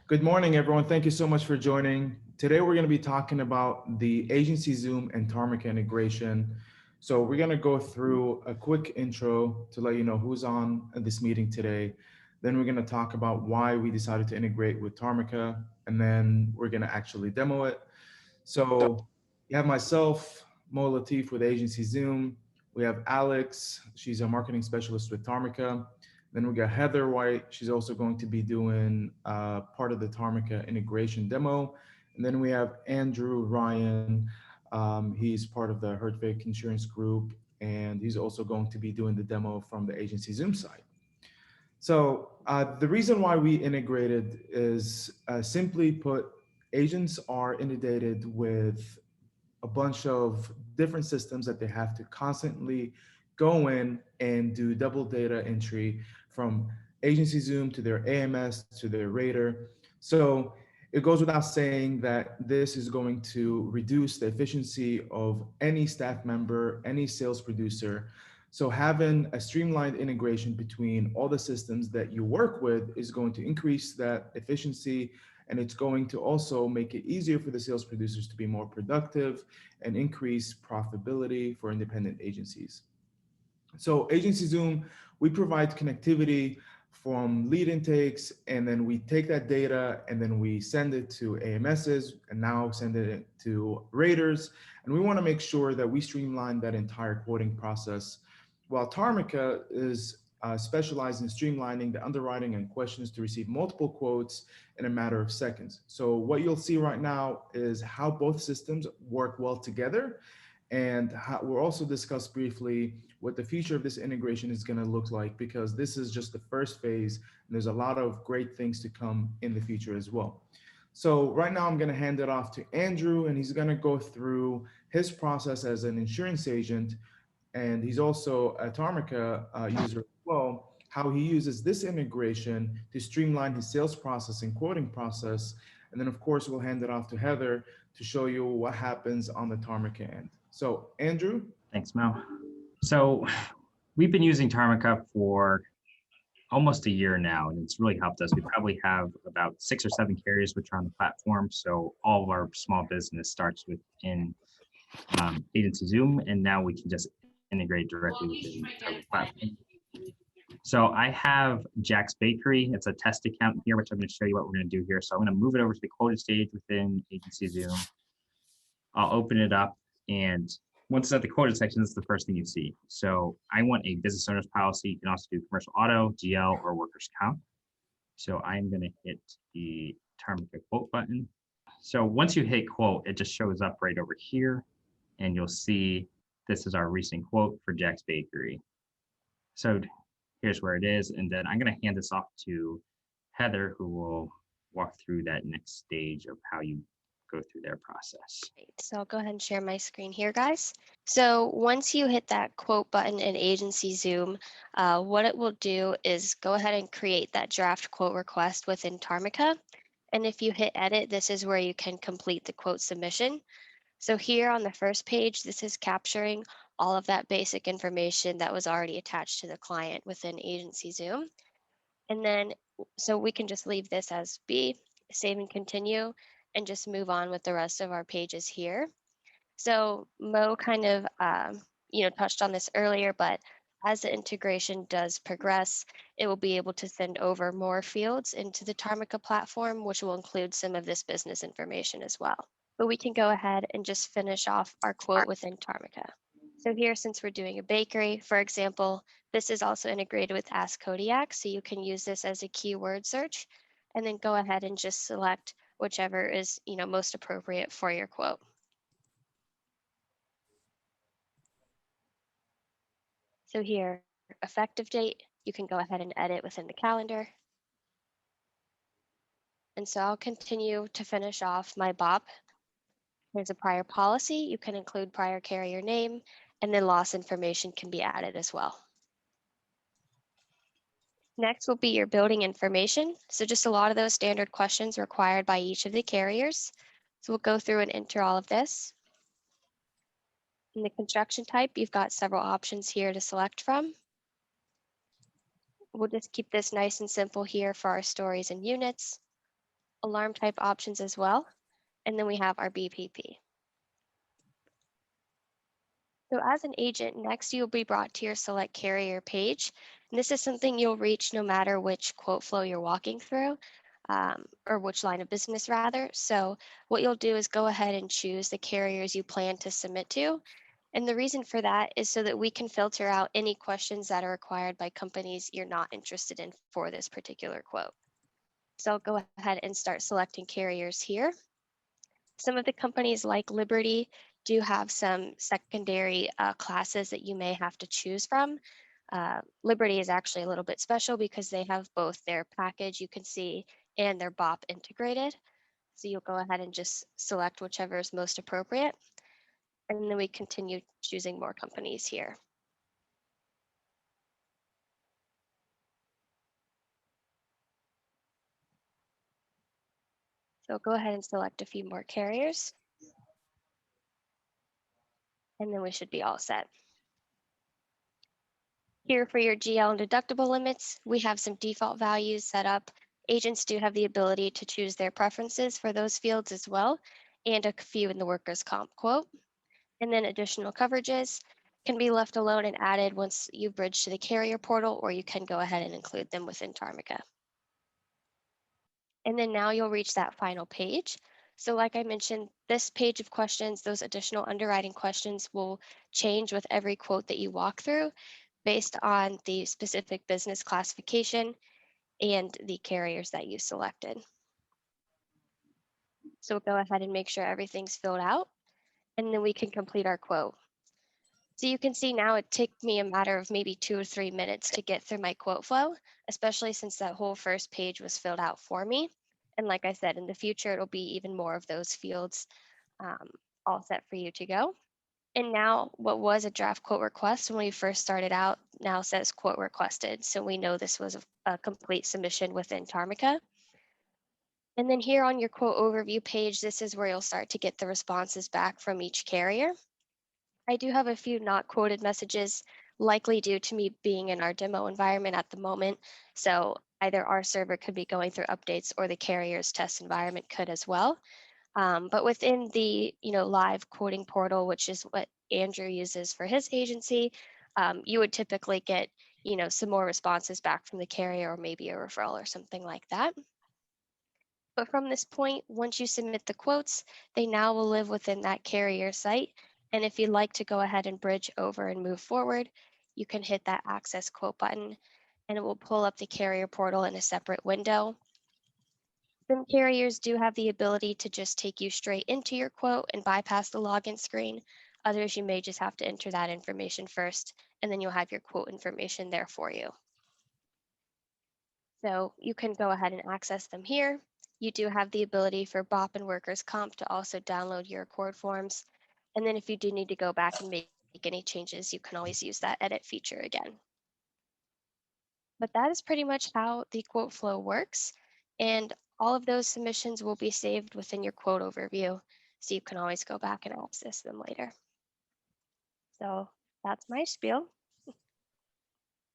Good morning, everyone. Thank you so much for joining. Today, we're going to be talking about the AgencyZoom and Tarmika integration. So we're going to go through a quick intro to let you know who's on this meeting today. Then we're going to talk about why we decided to integrate with Tarmika, and then we're going to actually demo it. So you have myself, Mo Latif with AgencyZoom. We have Alex. She's a marketing specialist with Tarmika. Then we got Heather White. She's also going to be doing part of the Tarmika integration demo. And then we have Andrew Ryan. He's part of the Hertwig Insurance Group, and he's also going to be doing the demo from the AgencyZoom side. So the reason why we integrated is simply put, agents are inundated with a bunch of different systems that they have to constantly go in and do double data entry from AgencyZoom to their AMS to their Rater. So it goes without saying that this is going to reduce the efficiency of any staff member, any sales producer. So having a streamlined integration between all the systems that you work with is going to increase that efficiency, and it's going to also make it easier for the sales producers to be more productive and increase profitability for independent agencies. So AgencyZoom, we provide connectivity from lead intakes, and then we take that data and then we send it to AMSs and now send it to raters. And we want to make sure that we streamline that entire quoting process. While Tarmika is specialized in streamlining the underwriting and questions to receive multiple quotes in a matter of seconds. So what you'll see right now is how both systems work well together, and we'll also discuss briefly what the future of this integration is going to look like, because this is just the first phase and there's a lot of great things to come in the future as well. So right now I'm going to hand it off to Andrew, and he's going to go through his process as an insurance agent, and he's also a Tarmika user as well, how he uses this integration to streamline his sales process and quoting process. And then of course, we'll hand it off to Heather to show you what happens on the Tarmika end. So Andrew. Thanks, Mo. So we've been using Tarmika for almost a year now, and it's really helped us. We probably have about 6 or 7 carriers which are on the platform. So all of our small business starts within AgencyZoom, and now we can just integrate directly within the Tarmika platform. So I have Jack's Bakery. It's a test account here, which I'm going to show you what we're going to do here. So I'm going to move it over to the quoted stage within AgencyZoom. I'll open it up, and once it's at the quoted section, this is the first thing you see. So I want a business owner's policy. You can also do commercial auto, GL, or workers' comp. So I'm going to hit the Tarmika quote button. So once you hit quote, it just shows up right over here, and you'll see this is our recent quote for Jack's Bakery. So here's where it is, and then I'm going to hand this off to Heather, who will walk through that next stage of how you go through their process. Great. So I'll go ahead and share my screen here, guys. So once you hit that quote button in AgencyZoom, what it will do is go ahead and create that draft quote request within Tarmika. And if you hit edit, this is where you can complete the quote submission. So here on the first page, this is capturing all of that basic information that was already attached to the client within AgencyZoom. And then, so we can just leave this as B, save and continue, and just move on with the rest of our pages here. So Mo kind of, touched on this earlier, but as the integration does progress, it will be able to send over more fields into the Tarmika platform, which will include some of this business information as well. But we can go ahead and just finish off our quote within Tarmika. So here, since we're doing a bakery, for example, this is also integrated with Ask Kodiak, so you can use this as a keyword search, and then go ahead and just select whichever is most appropriate for your quote. So here, effective date, you can go ahead and edit within the calendar. And so I'll continue to finish off my BOP. There's a prior policy. You can include prior carrier name, and then loss information can be added as well. Next will be your building information. So just a lot of those standard questions required by each of the carriers. So we'll go through and enter all of this. In the construction type, you've got several options here to select from. We'll just keep this nice and simple here for our stories and units. alarm type options as well. And then we have our BPP. So as an agent, next you'll be brought to your select carrier page. And this is something you'll reach no matter which quote flow you're walking through, or which line of business rather. So what you'll do is go ahead and choose the carriers you plan to submit to. And the reason for that is so that we can filter out any questions that are required by companies you're not interested in for this particular quote. So I'll go ahead and start selecting carriers here. Some of the companies like Liberty do have some secondary classes that you may have to choose from. Liberty is actually a little bit special because they have both their package you can see and their BOP integrated. So you'll go ahead and just select whichever is most appropriate. And then we continue choosing more companies here. So go ahead and select a few more carriers. And then we should be all set. Here for your GL and deductible limits, we have some default values set up. Agents do have the ability to choose their preferences for those fields as well, and a few in the workers' comp quote. And then additional coverages can be left alone and added once you bridge to the carrier portal, or you can go ahead and include them within Tarmika. And then now you'll reach that final page. So like I mentioned, this page of questions, those additional underwriting questions will change with every quote that you walk through based on the specific business classification and the carriers that you selected. So go ahead and make sure everything's filled out, and then we can complete our quote. So you can see now it took me a matter of maybe 2 or 3 minutes to get through my quote flow, especially since that whole first page was filled out for me. And like I said, in the future, it'll be even more of those fields all set for you to go. And now what was a draft quote request when we first started out now says quote requested. So we know this was a complete submission within Tarmika. And then here on your quote overview page, this is where you'll start to get the responses back from each carrier. I do have a few not quoted messages, likely due to me being in our demo environment at the moment. So either our server could be going through updates or the carrier's test environment could as well. But within the live quoting portal, which is what Andrew uses for his agency, you would typically get some more responses back from the carrier or maybe a referral or something like that. But from this point, once you submit the quotes, they now will live within that carrier site. And if you'd like to go ahead and bridge over and move forward, you can hit that access quote button and it will pull up the carrier portal in a separate window. Some carriers do have the ability to just take you straight into your quote and bypass the login screen. Others, you may just have to enter that information first, and then you'll have your quote information there for you. So you can go ahead and access them here. You do have the ability for BOP and workers' comp to also download your accord forms. And then if you do need to go back and make any changes, you can always use that edit feature again. But that is pretty much how the quote flow works. And all of those submissions will be saved within your quote overview. So you can always go back and access them later. So that's my spiel.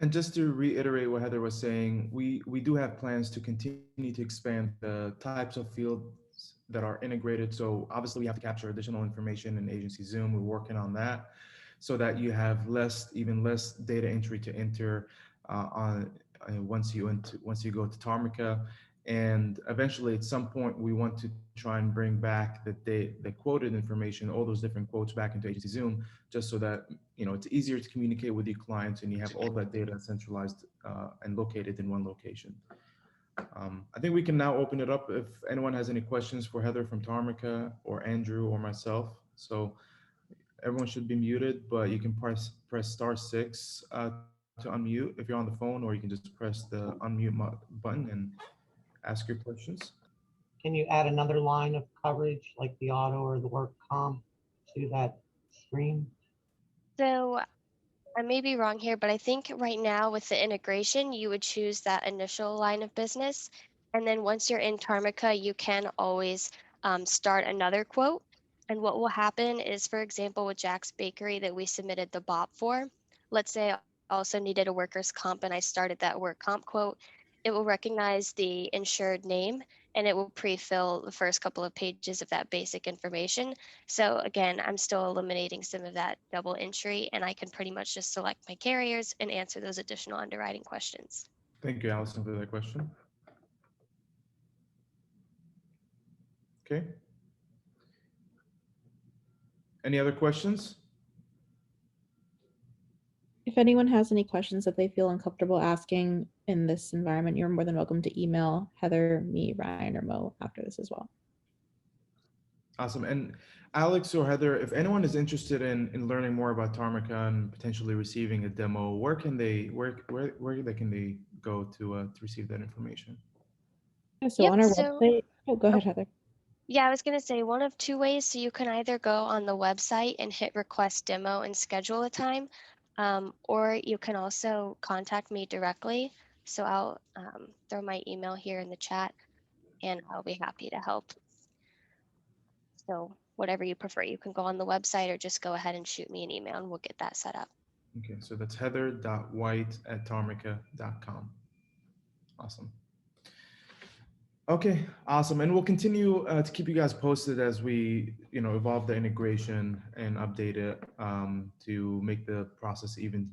And just to reiterate what Heather was saying, we do have plans to continue to expand the types of fields that are integrated. So obviously we have to capture additional information in AgencyZoom. We're working on that so that you have even less data entry to enter once you go to Tarmika. And eventually at some point we want to try and bring back the quoted information, all those different quotes back into AgencyZoom, just so that it's easier to communicate with your clients and you have all that data centralized and located in one location. I think we can now open it up if anyone has any questions for Heather from Tarmika or Andrew or myself. So everyone should be muted, but you can press *6 to unmute if you're on the phone, or you can just press the unmute button and ask your questions. Can you add another line of coverage like the auto or the work comp to that screen? So I may be wrong here, but I think right now with the integration, you would choose that initial line of business. And then once you're in Tarmika, you can always start another quote. And what will happen is, for example, with Jack's Bakery that we submitted the BOP for, let's say I also needed a workers' comp and I started that work comp quote, it will recognize the insured name and it will pre-fill the first couple of pages of that basic information. So again, I'm still eliminating some of that double entry, and I can pretty much just select my carriers and answer those additional underwriting questions. Thank you, Allison, for that question. Okay. Any other questions? If anyone has any questions that they feel uncomfortable asking in this environment, you're more than welcome to email Heather, me, Ryan, or Mo after this as well. Awesome. And Alex or Heather, if anyone is interested in learning more about Tarmika and potentially receiving a demo, where can they can they go to receive that information? Yeah, so Yep, on our so- website, oh, go ahead, Heather. Yeah, I was going to say one of two ways. So you can either go on the website and hit request demo and schedule a time, or you can also contact me directly. So I'll throw my email here in the chat and I'll be happy to help. So whatever you prefer, you can go on the website or just go ahead and shoot me an email and we'll get that set up. Okay, so that's heather.white@tarmika.com. Awesome. Okay, awesome. And we'll continue to keep you guys posted as we, evolve the integration and update it to make the process even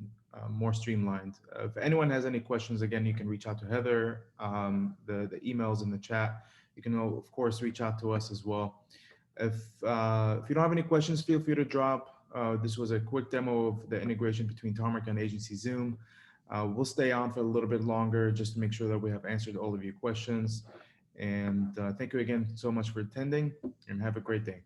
more streamlined. If anyone has any questions, again, you can reach out to Heather. The email's in the chat. You can, of course, reach out to us as well. If you don't have any questions, feel free to drop. This was a quick demo of the integration between Tarmika and AgencyZoom. We'll stay on for a little bit longer just to make sure that we have answered all of your questions. And thank you again so much for attending and have a great day.